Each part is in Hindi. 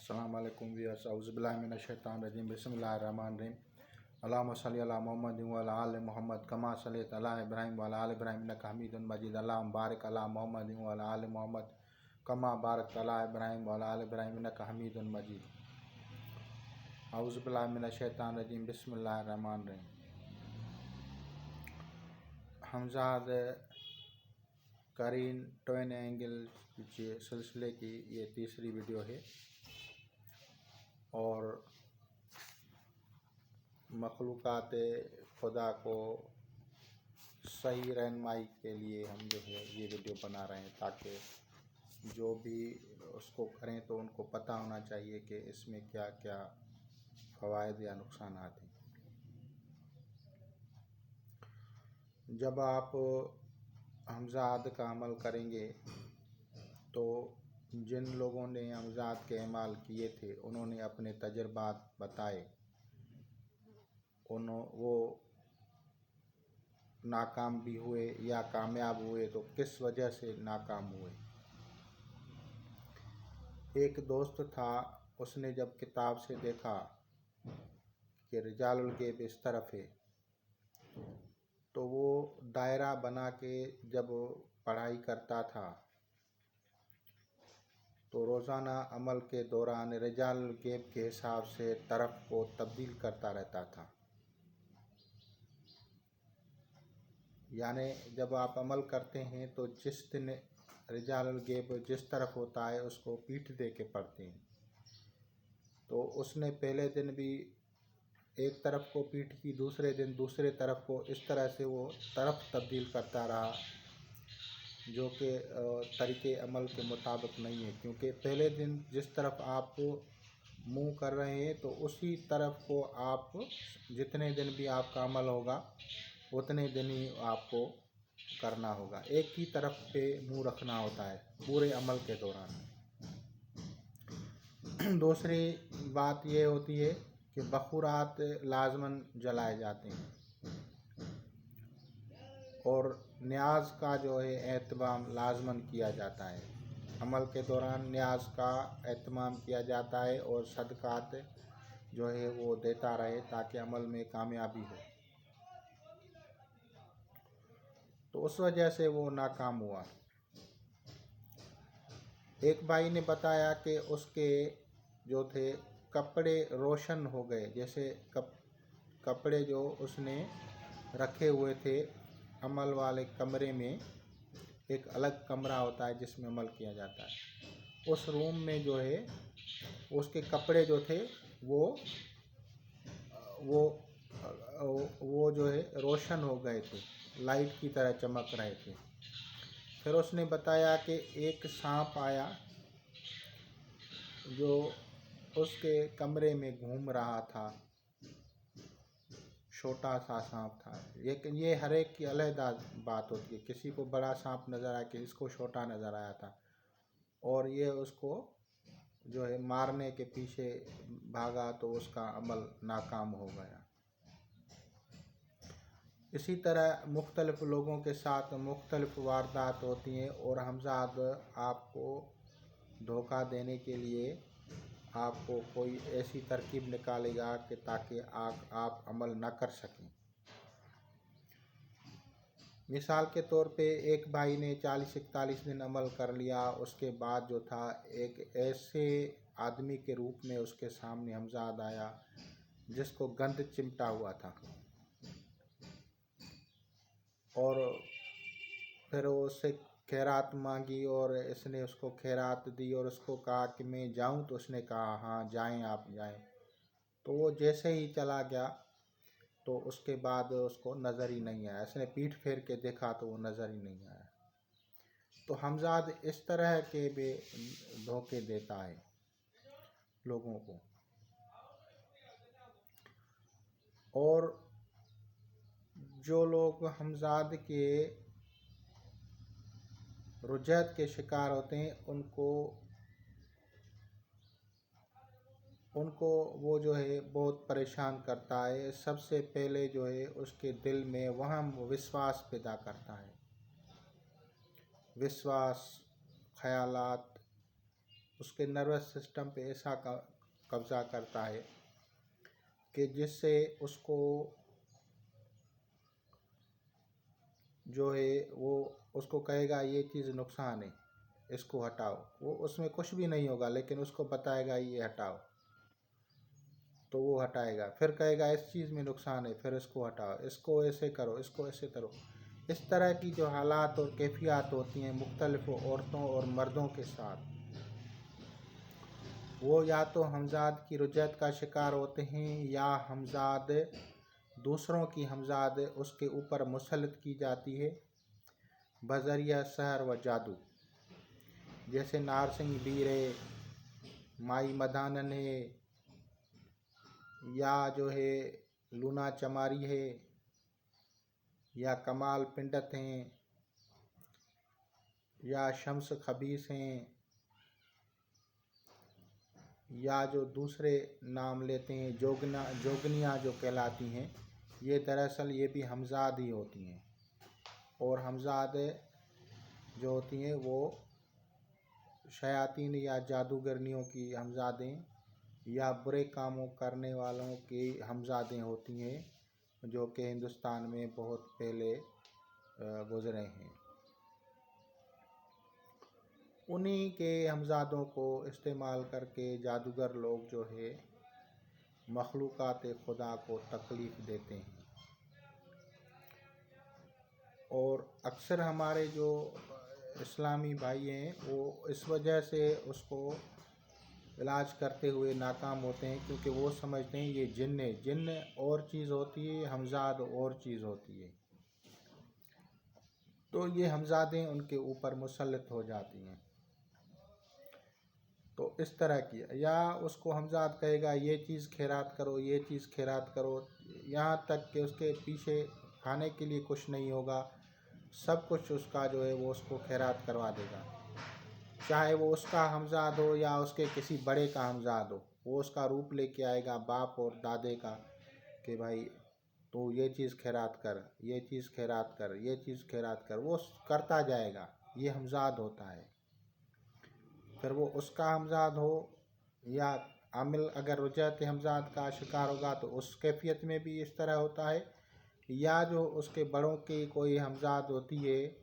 अस्सलाम वालेकुम व्यूअर्स, औज़ु बिल्लाहि मिनश शैतानिर रजीम, बिस्मिल्लाहिर रहमानिर रहीम। अल्लाहुम्मा सल्लि अला मुहम्मद व अला आलि मुहम्मद कमा सल्लैता अला इब्राहीम व अला आलि इब्राहीम इन्नका हमीदुम मजीद। अल्लाहुम्मा बारिक अला मुहम्मद व अला आलि मुहम्मद कमा बारकता अला इब्राहीम व अला आलि इब्राहीम इन्नका हमीदुम मजीद। औज़ु बिल्लाहि मिनश शैतानिर रजीम, बिस्मिल्लाहिर रहमानिर रहीम। हमजाद करीन ट्विन एंगल सिलसिले की ये तीसरी वीडियो है और मखलूक़ात खुदा को सही रहनुमाई के लिए हम जो है ये वीडियो बना रहे हैं, ताकि जो भी उसको करें तो उनको पता होना चाहिए कि इसमें क्या क्या फ़वाइद या नुकसान हैं। जब आप हमजाद का अमल करेंगे तो जिन लोगों ने हमजाद के अमाल किए थे उन्होंने अपने तजर्बात बताए, वो नाकाम भी हुए या कामयाब हुए तो किस वजह से नाकाम हुए। एक दोस्त था, उसने जब किताब से देखा कि रिजालुल गैब इस तरफ है तो वो दायरा बना के जब पढ़ाई करता था तो रोज़ाना अमल के दौरान रिजालुल गैब के हिसाब से तरफ को तब्दील करता रहता था। यानी जब आप अमल करते हैं तो जिस दिन रिजालुल गैब जिस तरफ होता है उसको पीठ दे के पढ़ते हैं। तो उसने पहले दिन भी एक तरफ को पीठ की, दूसरे दिन दूसरे तरफ को, इस तरह से वो तरफ तब्दील करता रहा, जो कि तरीक़े अमल के मुताबिक नहीं है। क्योंकि पहले दिन जिस तरफ आप मुँह कर रहे हैं तो उसी तरफ को आप जितने दिन भी आपका अमल होगा उतने दिन ही आपको करना होगा। एक ही तरफ पे मुँह रखना होता है पूरे अमल के दौरान। दूसरी बात ये होती है कि बखूरात लाजमन जलाए जाते हैं और न्याज का जो है एहतमाम लाजमन किया जाता है। अमल के दौरान न्याज का एहतमाम किया जाता है और सदक़ात जो है वो देता रहे ताकि अमल में कामयाबी हो। तो उस वजह से वो नाकाम हुआ। एक भाई ने बताया कि उसके जो थे कपड़े रोशन हो गए, जैसे कपड़े जो उसने रखे हुए थे अमल वाले कमरे में, एक अलग कमरा होता है जिसमें अमल किया जाता है, उस रूम में जो है उसके कपड़े जो थे वो जो है रोशन हो गए थे, लाइट की तरह चमक रहे थे। फिर उसने बताया कि एक सांप आया जो उसके कमरे में घूम रहा था, छोटा सा सांप था। लेकिन ये हर एक की अलहदा बात होती है, किसी को बड़ा सांप नज़र आया, किसी को छोटा नज़र आया था और ये उसको जो है मारने के पीछे भागा तो उसका अमल नाकाम हो गया। इसी तरह मुख्तलिफ़ लोगों के साथ मुख्तलिफ़ वारदात होती हैं और हमजाद आपको धोखा देने के लिए आपको कोई ऐसी तरकीब निकालेगा कि ताकि आप अमल न कर सकें। मिसाल के तौर पे एक भाई ने 40-41 दिन अमल कर लिया, उसके बाद जो था एक ऐसे आदमी के रूप में उसके सामने हमजाद आया जिसको गंद चिमटा हुआ था और फिर उससे खैरात मांगी और इसने उसको खैरात दी और उसको कहा कि मैं जाऊं, तो उसने कहा हाँ जाएं, आप जाएं। तो वो जैसे ही चला गया तो उसके बाद उसको नज़र ही नहीं आया। इसने पीठ फेर के देखा तो वो नज़र ही नहीं आया। तो हमजाद इस तरह के भी धोखे देता है लोगों को। और जो लोग हमजाद के रुजयत के शिकार होते हैं उनको वो जो है बहुत परेशान करता है। सबसे पहले जो है उसके दिल में वहम विश्वास पैदा करता है। विश्वास, ख्यालात उसके नर्वस सिस्टम पे ऐसा कब्ज़ा करता है कि जिससे उसको जो है वो उसको कहेगा ये चीज़ नुकसान है, इसको हटाओ। वो उसमें कुछ भी नहीं होगा लेकिन उसको बताएगा ये हटाओ, तो वो हटाएगा। फिर कहेगा इस चीज़ में नुकसान है, फिर इसको हटाओ, इसको ऐसे करो, इसको ऐसे करो। इस तरह की जो हालात और कैफियत होती हैं मुख्तलिफ औरतों और मर्दों के साथ, वो या तो हमजाद की रुजत का शिकार होते हैं या हमजाद दूसरों की हमजाद उसके ऊपर मुसल्लत की जाती है बज़रिया सहर व जादू। जैसे नारसिंह बीर है, माई मदानन है, या जो है लूना चमारी है, या कमाल पिंडत हैं, या शम्स खबीस हैं, या जो दूसरे नाम लेते हैं जोगनियाँ जो कहलाती हैं, ये दरअसल ये भी हमजाद ही होती हैं। और हमजाद जो होती हैं वो शयातीन या जादूगरनियों की हमजादें या बुरे कामों करने वालों की हमजादें होती हैं, जो कि हिंदुस्तान में बहुत पहले गुजरे हैं। उन्हीं के हमजादों को इस्तेमाल करके जादूगर लोग जो है मखलूक़ात खुदा को तकलीफ़ देते हैं। और अक्सर हमारे जो इस्लामी भाई हैं वो इस वजह से उसको इलाज करते हुए नाकाम होते हैं, क्योंकि वो समझते हैं ये जिन्न है। जिन्न और चीज़ होती है, हमजाद और चीज़ होती है। तो ये हमजादें उनके ऊपर मुसल्लत हो जाती हैं। तो इस तरह की, या उसको हमजाद कहेगा ये चीज़ खैरात करो, ये चीज़ खैरात करो, यहाँ तक कि उसके पीछे खाने के लिए कुछ नहीं होगा, सब कुछ उसका जो है वो उसको खैरात करवा देगा। चाहे वो उसका हमजाद हो या उसके किसी बड़े का हमजाद हो, वो उसका रूप लेके आएगा बाप और दादे का कि भाई तो ये चीज़ खैरात कर, ये चीज़ खैरात कर, ये चीज़ खैरात कर, वो करता जाएगा। ये हमजाद होता है। फिर वो उसका हमजाद हो या आमिल अगर रुजत हमजाद का शिकार होगा तो उस कैफियत में भी इस तरह होता है, या जो उसके बड़ों की कोई हमजाद होती है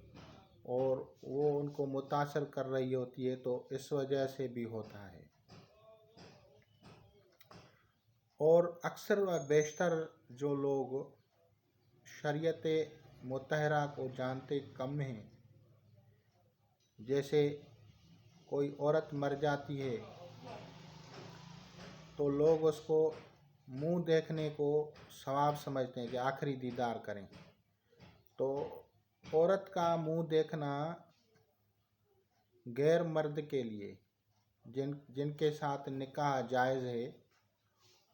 और वो उनको मुतासर कर रही होती है, तो इस वजह से भी होता है। और अक्सर व बेशतर जो लोग शरीयत मुतहरा को जानते कम हैं, जैसे कोई औरत मर जाती है तो लोग उसको मुंह देखने को सवाब समझते हैं कि आखिरी दीदार करें। तो औरत का मुंह देखना गैर मर्द के लिए, जिनके साथ निकाह जायज़ है,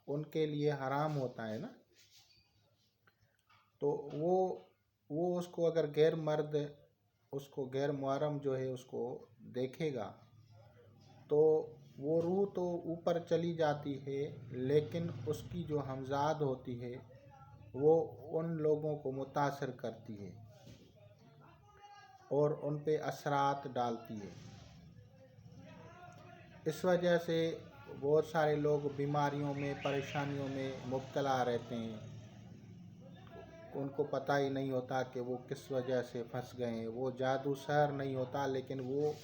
उनके लिए हराम होता है ना। तो वो उसको अगर गैर मर्द, उसको गैर मुहर्रम जो है उसको देखेगा तो वो रूह तो ऊपर चली जाती है, लेकिन उसकी जो हमजाद होती है वो उन लोगों को मुतासर करती है और उन पे असरात डालती है। इस वजह से बहुत सारे लोग बीमारियों में, परेशानियों में मुब्तला रहते हैं। उनको पता ही नहीं होता कि वो किस वजह से फंस गए हैं। वो जादू सहर नहीं होता, लेकिन वो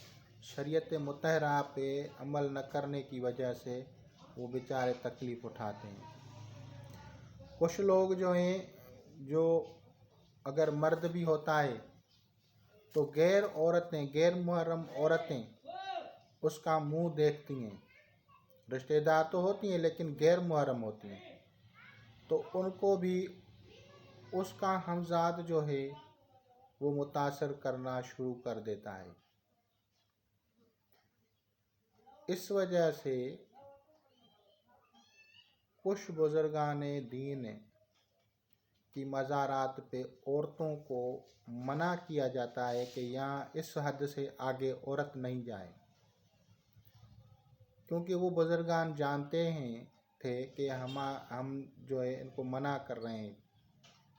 शरीयत मुतहरा पे अमल न करने की वजह से वो बेचारे तकलीफ़ उठाते हैं। कुछ लोग जो हैं, जो अगर मर्द भी होता है तो गैर औरतें, गैर मुहर्रम औरतें उसका मुंह देखती हैं। रिश्तेदार तो होती हैं लेकिन गैर मुहर्रम होती हैं, तो उनको भी उसका हमजाद जो है वो मुतासर करना शुरू कर देता है। इस वजह से कुछ बुजुर्गाने दीन की मज़ारात पे औरतों को मना किया जाता है कि यहाँ इस हद से आगे औरत नहीं जाए, क्योंकि वो बुजुर्गान जानते हैं थे कि हम जो है इनको मना कर रहे हैं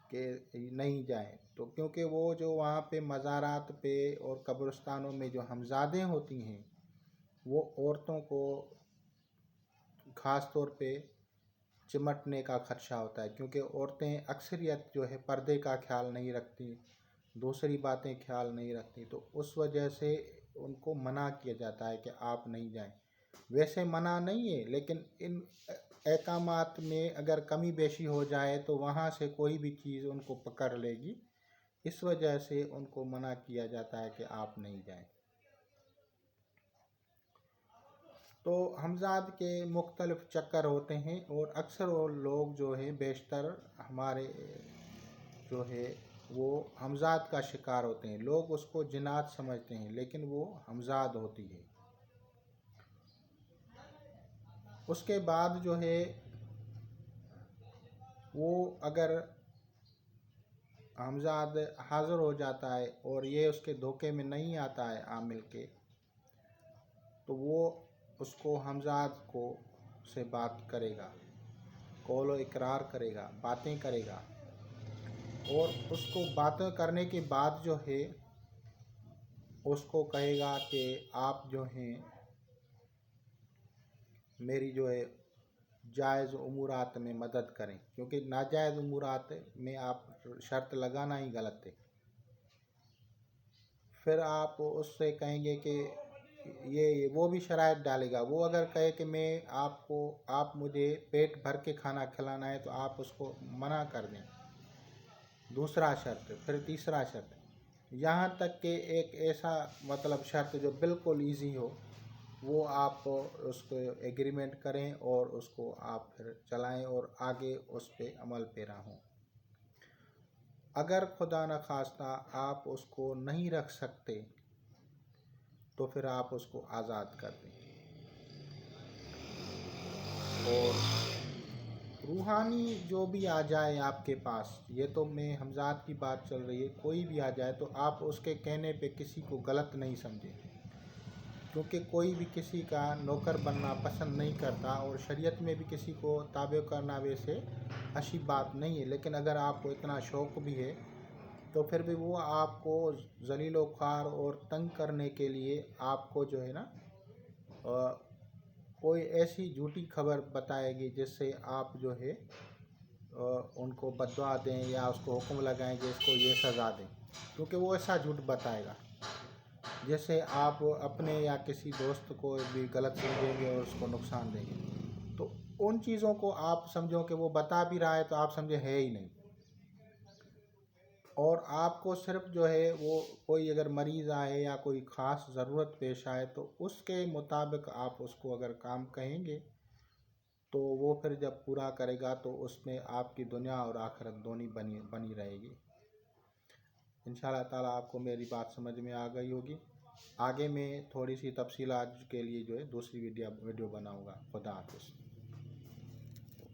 कि नहीं जाएं। तो क्योंकि वो जो वहाँ पे मज़ारात पे और कब्रिस्तानों में जो हमजादें होती हैं वो औरतों को ख़ास तौर पे चिमटने का खदशा होता है, क्योंकि औरतें अक्सरियत जो है पर्दे का ख्याल नहीं रखती, दूसरी बातें ख्याल नहीं रखती, तो उस वजह से उनको मना किया जाता है कि आप नहीं जाएं। वैसे मना नहीं है, लेकिन इन अहकामात में अगर कमी बेशी हो जाए तो वहाँ से कोई भी चीज़ उनको पकड़ लेगी, इस वजह से उनको मना किया जाता है कि आप नहीं जाएं। तो हमज़ाद के मुख्तलिफ़ चक्कर होते हैं और अक्सर वो लोग जो है बेशतर हमारे जो है वो हमज़ाद का शिकार होते हैं। लोग उसको जिनात समझते हैं, लेकिन वो हमज़ाद होती है। उसके बाद जो है वो अगर हमज़ाद हाज़िर हो जाता है और ये उसके धोखे में नहीं आता है आमिल के, तो वो उसको हमज़ाद को से बात करेगा, कौल व इकरार करेगा, बातें करेगा, और उसको बातें करने के बाद जो है उसको कहेगा कि आप जो हैं मेरी जो है जायज़ उमूरात में मदद करें, क्योंकि नाजायज़ उमूरात में आप शर्त लगाना ही गलत है। फिर आप उससे कहेंगे कि ये वो भी शराइत डालेगा। वो अगर कहे कि आप मुझे पेट भर के खाना खिलाना है, तो आप उसको मना कर दें, दूसरा शर्त। फिर तीसरा शर्त, यहाँ तक कि एक ऐसा मतलब शर्त जो बिल्कुल ईजी हो, वो आप उसको एग्रीमेंट करें और उसको आप फिर चलाएं और आगे उस पर अमल पेरा हों। अगर खुदा न खास्ता आप उसको नहीं रख सकते तो फिर आप उसको आज़ाद कर दें। और रूहानी जो भी आ जाए आपके पास, ये तो मैं हमज़ाद की बात चल रही है, कोई भी आ जाए तो आप उसके कहने पे किसी को गलत नहीं समझें, क्योंकि कोई भी किसी का नौकर बनना पसंद नहीं करता और शरीयत में भी किसी को ताबे करना वैसे अच्छी बात नहीं है। लेकिन अगर आपको इतना शौक़ भी है तो फिर भी वो आपको ज़लील व ख़ार और तंग करने के लिए आपको जो है ना कोई ऐसी झूठी खबर बताएगी जिससे आप जो है उनको बददुआ दें या उसको हुक्म लगाएं कि इसको ये सज़ा दें, क्योंकि वो ऐसा झूठ बताएगा जैसे आप अपने या किसी दोस्त को भी गलत समझेंगे और उसको नुकसान देंगे। तो उन चीज़ों को आप समझो कि वो बता भी रहा है तो आप समझे है ही नहीं, और आपको सिर्फ जो है वो कोई अगर मरीज़ आए या कोई ख़ास ज़रूरत पेश आए तो उसके मुताबिक आप उसको अगर काम कहेंगे तो वो फिर जब पूरा करेगा तो उसमें आपकी दुनिया और आखिरत दोनों बनी रहेगी। इंशाअल्लाह ताला आपको मेरी बात समझ में आ गई होगी। आगे मैं थोड़ी सी तफसीलात के लिए जो है दूसरी वीडियो बनाऊंगा। खुदा हाफ़िज़।